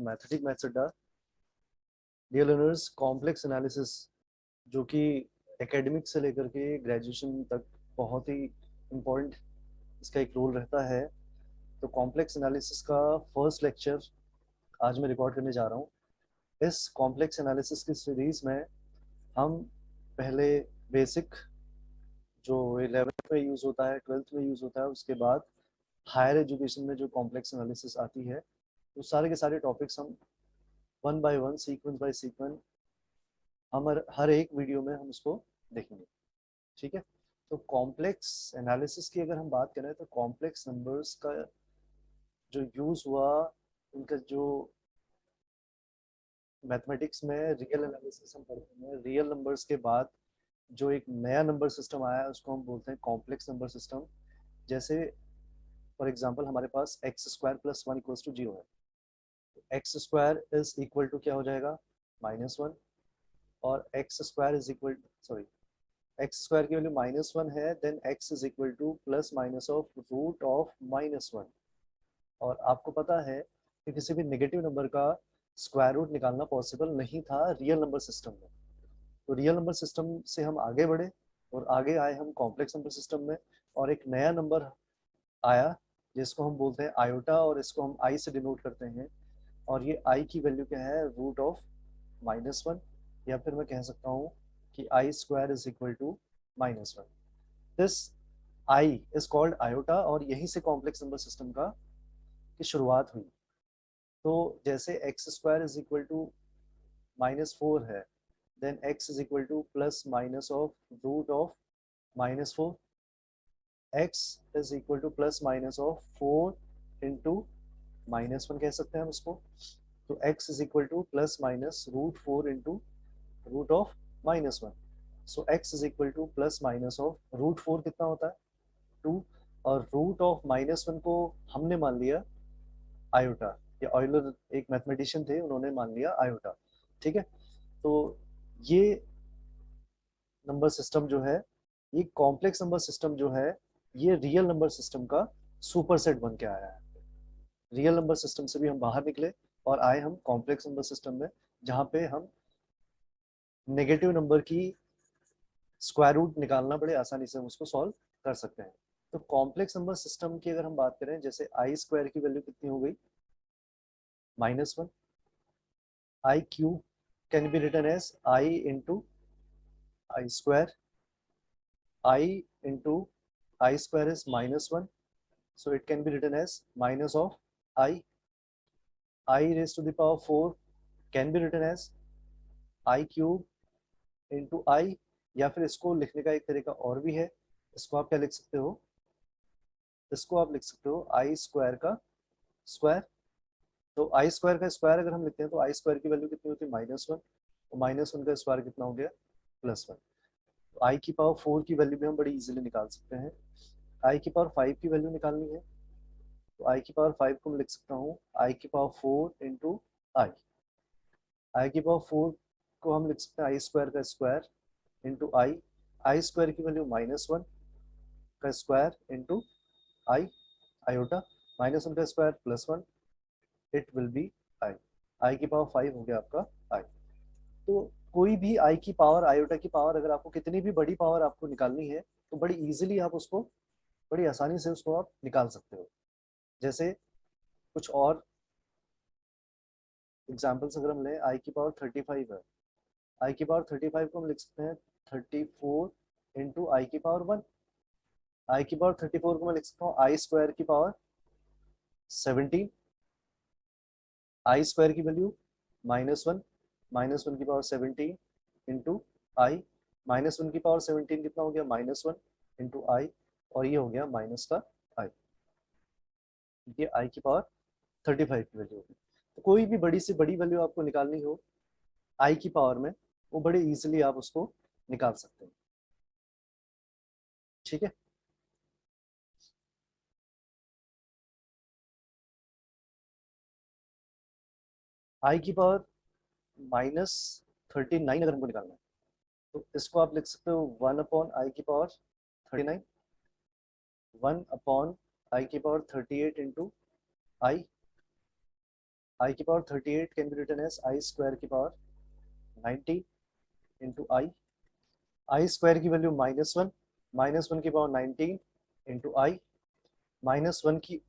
Mathematic maths अड्डा। Dear learners, complex analysis जो कि एकेडमिक से लेकर के ग्रेजुएशन तक बहुत ही इम्पोर्टेंट इसका एक रोल रहता है। तो कॉम्प्लेक्स एनालिसिस का फर्स्ट लेक्चर आज मैं रिकॉर्ड करने जा रहा हूँ। इस कॉम्प्लेक्स एनालिसिस की सीरीज में हम पहले बेसिक जो 11th में यूज़ होता है, 12th में यूज़ होता है, उसके बाद हायर एजुकेशन में जो कॉम्प्लेक्स एनालिसिस आती है, तो सारे के सारे टॉपिक्स हम one by one, sequence by sequence हम हर एक वीडियो में हम उसको देखेंगे। ठीक है। तो कॉम्प्लेक्स एनालिसिस की अगर हम बात करें तो कॉम्प्लेक्स नंबर्स का जो यूज़ हुआ, उनका जो मैथमेटिक्स में रियल एनालिसिस हम पढ़ते हैं, रियल नंबर्स के बाद जो एक नया नंबर सिस्टम आया है उसको हम बोलते हैं कॉम्प्लेक्स नंबर सिस्टम। जैसे फॉर एग्जांपल हमारे पास X square plus one equals to zero है। X square is equal to क्या हो जाएगा, -1। और X square is equal, sorry, X square की वैल्यू -1 है, then x is equal to plus minus of root of -1। और आपको पता है कि किसी भी नेगेटिव नंबर का स्क्वायर रूट निकालना पॉसिबल नहीं था रियल नंबर सिस्टम में। तो रियल नंबर सिस्टम से हम आगे बढ़े और आगे आए हम कॉम्प्लेक्स नंबर सिस्टम में, और एक नया नंबर आया जिसको हम बोलते हैं आयोटा, और इसको हम आई से डिनोट करते हैं। और ये आई की वैल्यू क्या है, रूट ऑफ -1, या फिर मैं कह सकता हूँ कि I square is equal to -1। This I is called iota, और यहीं से कॉम्प्लेक्स नंबर सिस्टम का की शुरुआत हुई। तो जैसे x square is equal to -4 है, then x is equal to plus minus of root of -4, x is equal to plus minus of 4 into -1 कह सकते हैं हम इसको। तो x is equal to plus minus root 4 into root of -1। So x is equal to plus minus of root 4 कितना होता है, 2, और रूट ऑफ -1 को हमने मान लिया आयोटा। ये ऑयलर एक मैथमेटिशियन थे, उन्होंने मान लिया आयोटा। ठीक है। तो ये नंबर सिस्टम जो है, ये कॉम्प्लेक्स नंबर सिस्टम जो है, ये रियल नंबर सिस्टम का सुपरसेट बन के आया है। रियल नंबर सिस्टम से भी हम बाहर निकले और आए हम कॉम्प्लेक्स नंबर सिस्टम में, जहाँ पे हम नेगेटिव नंबर की स्क्वायर रूट निकालना बड़े आसानी से हम उसको सॉल्व कर सकते हैं। तो कॉम्प्लेक्स नंबर सिस्टम की अगर हम बात करें, जैसे आई स्क्वायर की वैल्यू कितनी हो गई, -1। I cube can be written as I into I square. I into I square is -1, so it can be written as minus of I raised to the power 4 can be written as I cube into I, या फिर इसको लिखने का एक तरीका और भी है। इसको आप क्या लिख सकते हो, इसको आप लिख सकते हो आई स्क्वायर का स्क्वायर। तो आई स्क्वायर का स्क्वायर अगर हम लिखते हैं तो आई स्क्वायर की वैल्यू कितनी होती है, -1, तो -1 का स्क्वायर कितना हो गया, +1। तो आई की पावर 4 की वैल्यू भी हम बड़ी इजीली निकाल सकते हैं। आई की पावर 5 की वैल्यू निकालनी है, तो आई की पावर 5 को मैं लिख सकता हूँ आई की पावर 4 इंटू आई। आई की पावर 4 को हम लिख सकते हैं आई स्क्वायर का square into I. I square की वैल्यू -1 का स्क्वायर इंटू आई आयोटा, -1 का square +1, it will be I. आई की पावर 5 हो गया आपका आई। तो कोई भी आई की पावर, आयोटा की पावर, अगर आपको कितनी भी बड़ी पावर आपको निकालनी है तो बड़ी इजीली आप उसको, बड़ी आसानी से उसको आप निकाल सकते हो। जैसे कुछ और एग्जाम्पल्स अगर हम लें, आई की पावर 35 है, आई की पावर 35 को हम लिख सकते हैं 34 इंटू आई की पावर 1। आई की पावर 34 को मैं लिख सकता हूँ आई स्क्वायर की पावर 17। आई स्क्वायर की वैल्यू -1, -1 की पावर 17 इंटू आई। -1 की पावर 17 कितना हो गया, -1 इंटू आई, और ये हो गया माइनस का आई। ये आई की पावर 35 की वैल्यू होगी। तो कोई भी बड़ी से बड़ी वैल्यू आपको निकालनी हो आई की पावर में, वो बड़े इजीली आप उसको निकाल सकते हैं। ठीक है। आई की पावर -39 अगर हमको निकालना है, तो इसको आप लिख सकते हो 1 अपॉन आई की पावर 39, 1 अपॉन आई की पावर 38 इंटू आई, आई की power 38 can be written as i square की पावर 90 इंटू आई स्क्वायर की वैल्यू -1, -1 की पावर 19 इंटू आई, -1 की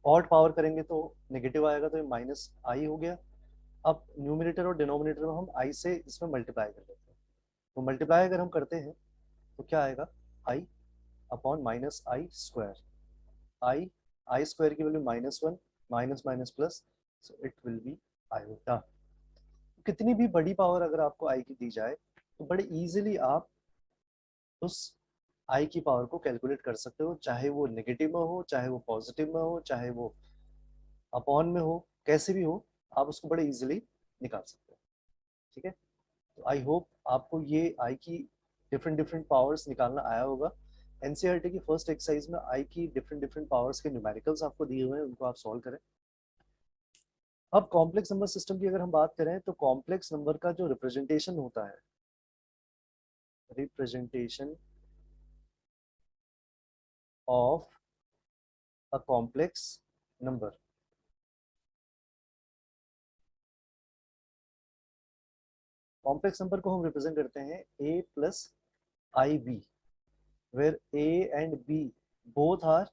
ऑड पावर करेंगे तो नेगेटिव आएगा, तो ये माइनस आई हो गया। अब न्यूमिनेटर और डिनोमिनेटर में हम आई से इसमें मल्टीप्लाई कर लेते हैं, तो मल्टीप्लाई अगर हम करते हैं तो क्या आएगा, आई upon minus i square, I I square की value -1, minus minus plus, so it will B iota. कितनी भी बड़ी पावर अगर आपको आई की दी जाए तो बड़े इजीली आप उस आई की पावर को कैलकुलेट कर सकते हो, चाहे वो नेगेटिव में हो, चाहे वो पॉजिटिव में हो, चाहे वो अपॉन में हो, कैसे भी हो आप उसको बड़े इजीली निकाल सकते हो। ठीक है, तो आई होप आपको ये आई की डिफरेंट डिफरेंट पावर्स निकालना आया होगा। एनसीईआरटी की फर्स्ट एक्सरसाइज में आई की डिफरेंट डिफरेंट पावर्स के न्यूमेरिकल्स आपको दिए हुए हैं, उनको आप सॉल्व करें। अब कॉम्प्लेक्स नंबर सिस्टम की अगर हम बात करें तो कॉम्प्लेक्स नंबर का जो रिप्रेजेंटेशन होता है, representation of a complex number, complex number को हम रिप्रेजेंट करते हैं a plus i b, where a and b both are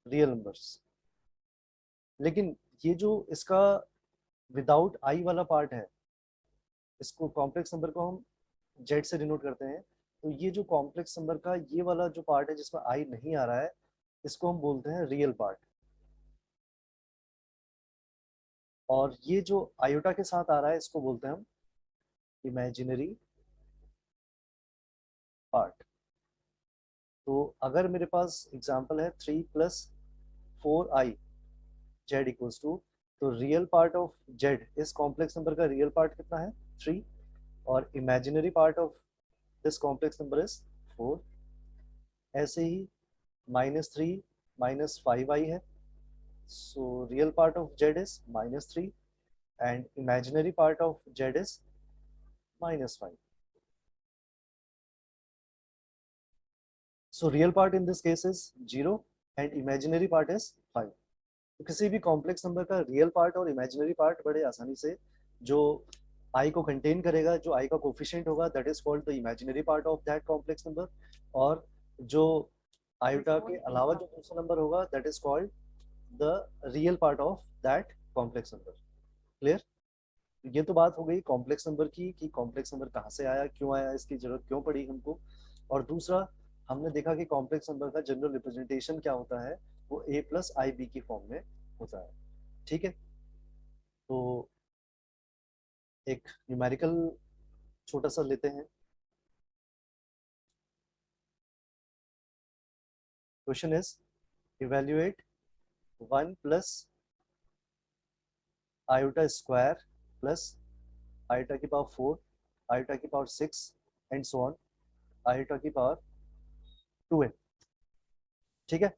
real numbers. लेकिन ये जो इसका विदाउट आई वाला पार्ट है, इसको कॉम्प्लेक्स नंबर को हम जेड से डिनोट करते हैं, तो ये जो कॉम्प्लेक्स नंबर का ये वाला जो पार्ट है जिसमें आई नहीं आ रहा है, इसको हम बोलते हैं रियल पार्ट। और ये जो आयोटा के साथ आ रहा है इसको बोलते हैं हम इमेजिनरी पार्ट। तो अगर मेरे पास एग्जांपल है 3 plus 4i z equals to, तो रियल पार्ट ऑफ जेड इस कॉम्प्लेक्स नंबर का रियल पार्ट कितना है 3, और imaginary part of this complex number is 4। ऐसे ही -3 -5i है, so real part of z is -3 and imaginary part of z is -5. So real part in this case is 0 and imaginary part is 5. तो किसी भी complex number का real part और imaginary part बड़े आसानी से जो आई को कंटेन करेगा, जो आई का कोफिशिएंट होगा, that is called the imaginary part of that complex number. और जो आयोटा के अलावा जो दूसरा नंबर होगा that is called the real part of that complex number. Clear? ये तो बात हो गई कॉम्प्लेक्स नंबर की कि कॉम्प्लेक्स नंबर कहाँ से आया, क्यों आया, इसकी जरूरत क्यों पड़ी हमको। और दूसरा हमने देखा कि कॉम्प्लेक्स नंबर का जनरल रिप्रेजेंटेशन क्या होता है, वो a प्लस आई बी की फॉर्म में होता है। ठीक है, तो एक न्यूमेरिकल छोटा सा लेते हैं। Question is evaluate 1 plus iota square plus iota की पावर 4, आयोटा की power 6 and so on, iota की पावर 2n। ठीक है,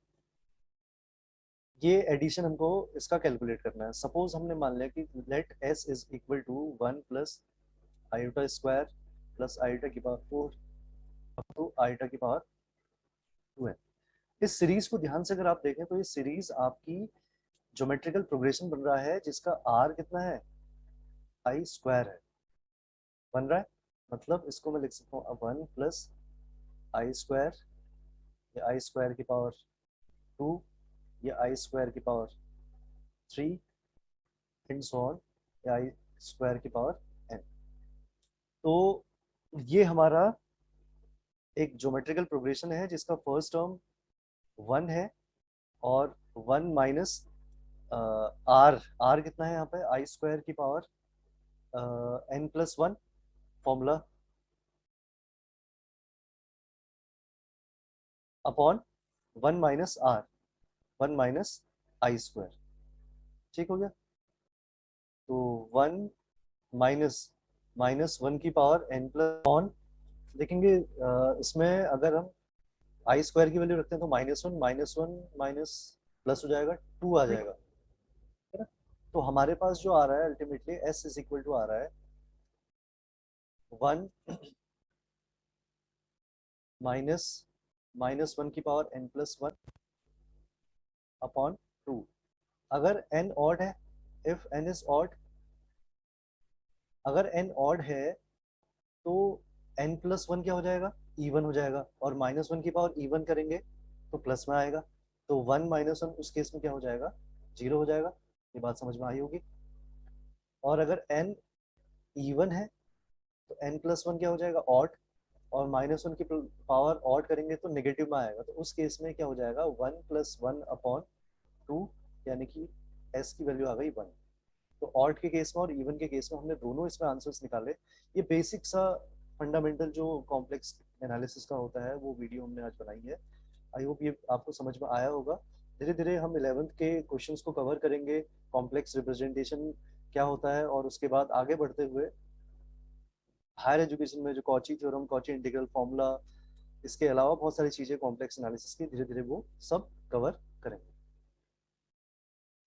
ये एडिशन हमको इसका कैलकुलेट करना है। सपोज हमने मान लिया कि let s is equal to 1 plus iota square plus iota की पावर 4 अप टू आयोटा की पावर 2n। इस सीरीज को ध्यान से अगर आप देखें तो ये सीरीज आपकी ज्योमेट्रिकल प्रोग्रेशन बन रहा है जिसका r कितना है, आई स्क्वायर है, बन रहा है। मतलब इसको मैं लिख सकता हूँ 1 प्लस आई स्क्वायर, या आई स्क्वायर की पावर 2, या आई स्क्वायर की पावर 3 एंड सो ऑन, या आई स्क्वायर की पावर n। तो ये हमारा एक ज्योमेट्रिकल प्रोग्रेशन है जिसका फर्स्ट टर्म 1 है, और 1 माइनस आर, आर कितना है यहाँ पे, आई स्क्वायर की power n+1 formula upon 1 minus r, 1 minus i square. ठीक हो गया, तो 1 माइनस -1 की पावर n+ ऑन देखेंगे। इसमें अगर हम आई स्क्वायर की वैल्यू रखते हैं तो -1 माइनस प्लस हो जाएगा, 2 आ जाएगा, है ना। तो हमारे पास जो आ रहा है ultimately s is equal to आ रहा है 1 माइनस -1 की पावर n+1 अपॉन 2। अगर n ऑड है, इफ n इज ऑड, अगर n ऑड है तो n प्लस वन क्या हो जाएगा, इवन हो जाएगा, और माइनस वन की पावर इवन करेंगे तो प्लस में आएगा, तो वन माइनस वन उस केस में क्या हो जाएगा, जीरो हो जाएगा। ये बात समझ में आई होगी। और अगर n इवन है तो n प्लस वन क्या हो जाएगा, ऑड, और माइनस वन की पावर ऑड करेंगे तो नेगेटिव में आएगा, तो उस केस में क्या हो जाएगा, one plus one upon two, यानी कि s की वैल्यू आ गई वन। तो ऑड के केस में और इवन के केस में हमने दोनों इसमें आंसर्स निकाले। ये बेसिक सा फंडामेंटल जो कॉम्प्लेक्स एनालिसिस का होता है वो वीडियो हमने आज बनाई है। आई होप ये आपको समझ में आया होगा। धीरे धीरे हम 11th के क्वेश्चंस को कवर करेंगे, कॉम्प्लेक्स रिप्रेजेंटेशन क्या होता है, और उसके बाद आगे बढ़ते हुए हायर एजुकेशन में जो Cauchy theorem, Cauchy integral formula, इसके अलावा बहुत सारी चीज़ें कॉम्प्लेक्स एनालिसिस की धीरे धीरे वो सब कवर